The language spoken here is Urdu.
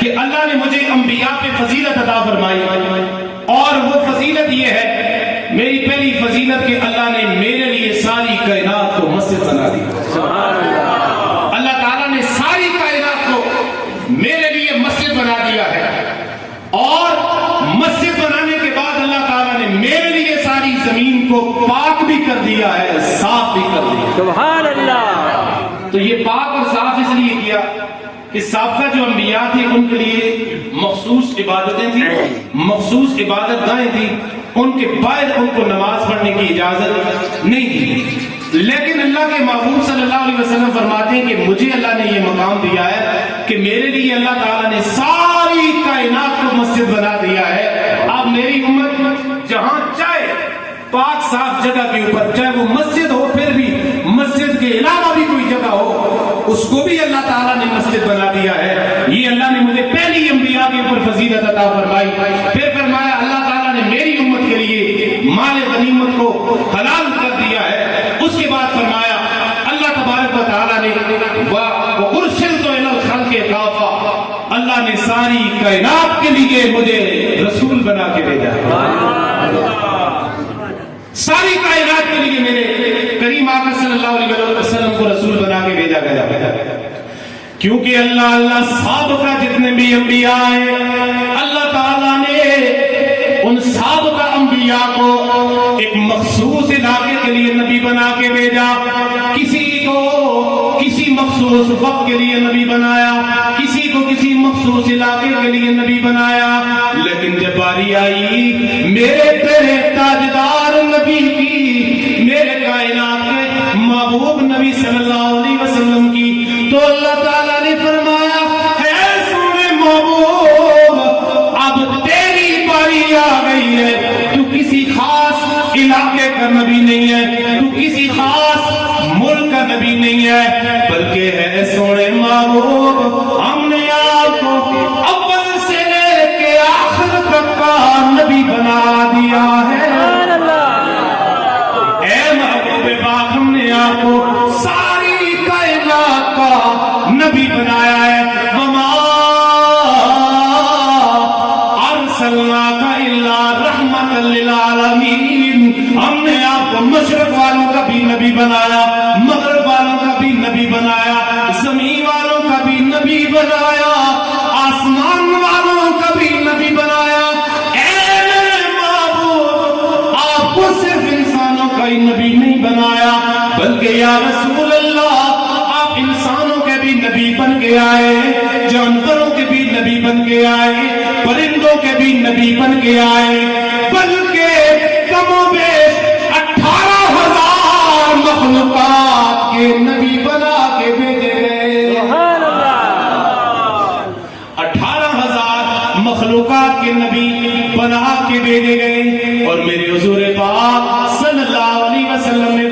کہ اللہ نے مجھے انبیاء پہ فضیلت عطا فرمائی، اور وہ فضیلت یہ ہے، میری پہلی فضیلت کہ اللہ نے میرے لیے ساری کائنات کو مسجد بنا دی۔ اللہ تعالیٰ نے ساری کائنات کو میرے لیے مسجد بنا دیا ہے، اور مسجد بنانے کے بعد اللہ تعالیٰ نے میرے لیے ساری زمین کو پاک بھی کر دیا ہے، صاف بھی کر دیا۔ سبحان اللہ۔ تو یہ پاک اور صاف اس لیے کیا کہ سابقہ جو انبیاء تھے ان کے لیے مخصوص عبادتیں تھیں، مخصوص عبادت گاہیں تھیں، ان کے باہر ان کو نماز پڑھنے کی اجازت نہیں تھی، لیکن اللہ کے محبوب صلی اللہ علیہ وسلم فرماتے ہیں کہ مجھے اللہ نے یہ مقام دیا ہے کہ میرے لیے اللہ تعالیٰ نے ساری کائنات کو مسجد بنا دیا ہے۔ اب میری امت جہاں چاہے پاک صاف جگہ کے اوپر، چاہے وہ مسجد ہو، پھر بھی مسجد کے علاوہ بھی کوئی جگہ ہو، اس کو بھی اللہ تعالیٰ نے مسجد بنا دیا ہے۔ یہ اللہ نے مجھے پہلی انبیاء کے اوپر فضیلت عطا فرمائی۔ پھر فرمایا اللہ تعالیٰ نے میری امت کے لیے مال غنیمت کو حلال کر دیا ہے۔ اس کے بعد فرمایا اللہ تبارک و تعالیٰ نے وَأُرْسِلْتُ إِلَى الْخَلْقِ كَافَّةً، اللہ نے ساری کائنات کے لیے مجھے رسول بنا کے بھیجا ہے۔ ساری کائنات کے لیے میرے کریم آقا صلی اللہ علیہ وسلم کو رسول بنا کے بھیجا گیا، کیونکہ اللہ سابقہ جتنے بھی انبیاء ہیں، اللہ تعالیٰ نے ان سابقہ انبیاء کو ایک مخصوص علاقے کے لیے نبی بنا کے بھیجا، کسی کو کسی مخصوص وقت کے لیے نبی بنایا، کسی کو کسی مخصوص علاقے کے لیے نبی بنایا، لیکن جب باری آئی میرے پیارے تاجدار نبی کی، میرے کائنات کے محبوب نبی صلی اللہ علیہ وسلم کی، تو اللہ تعالیٰ نے فرمایا اے سونے محبوب، اب تیری باری آ گئی ہے، تو کسی خاص علاقے کا نبی نہیں ہے، تو کسی خاص ملک کا نبی نہیں ہے، بلکہ ہے سونے محبوب ہم نے آپ کو اول سے لے کے آخر تک کا نبی بنا دیا ہے۔ اے محبوب پاک ہم نے آپ کو ساری کائنات کا نبی بنایا ہے۔ وما ارسلناک الا رحمۃ للعالمین، ہم نے آپ کو مشرق والوں کا بھی نبی بنایا، مغرب والوں کا بھی نبی بنایا، زمین والوں کا بھی نبی بنایا، آسمان والوں کا بھی نبی بنایا۔ اے میرے محبوب، آپ کو صرف انسانوں کا ہی نبی نہیں بنایا، بلکہ یا رسول اللہ آپ انسانوں کے بھی نبی بن کے آئے، جانوروں کے بھی نبی بن کے آئے، پرندوں کے بھی نبی بن کے آئے، بلکہ کم و بیش 18,000 مخلوقات کے نبی بنا کے بھیجے گئے۔ 18,000 مخلوقات کے نبی بنا کے بھیجے گئے، اور میرے حضور پاک صلی اللہ علیہ وسلم نے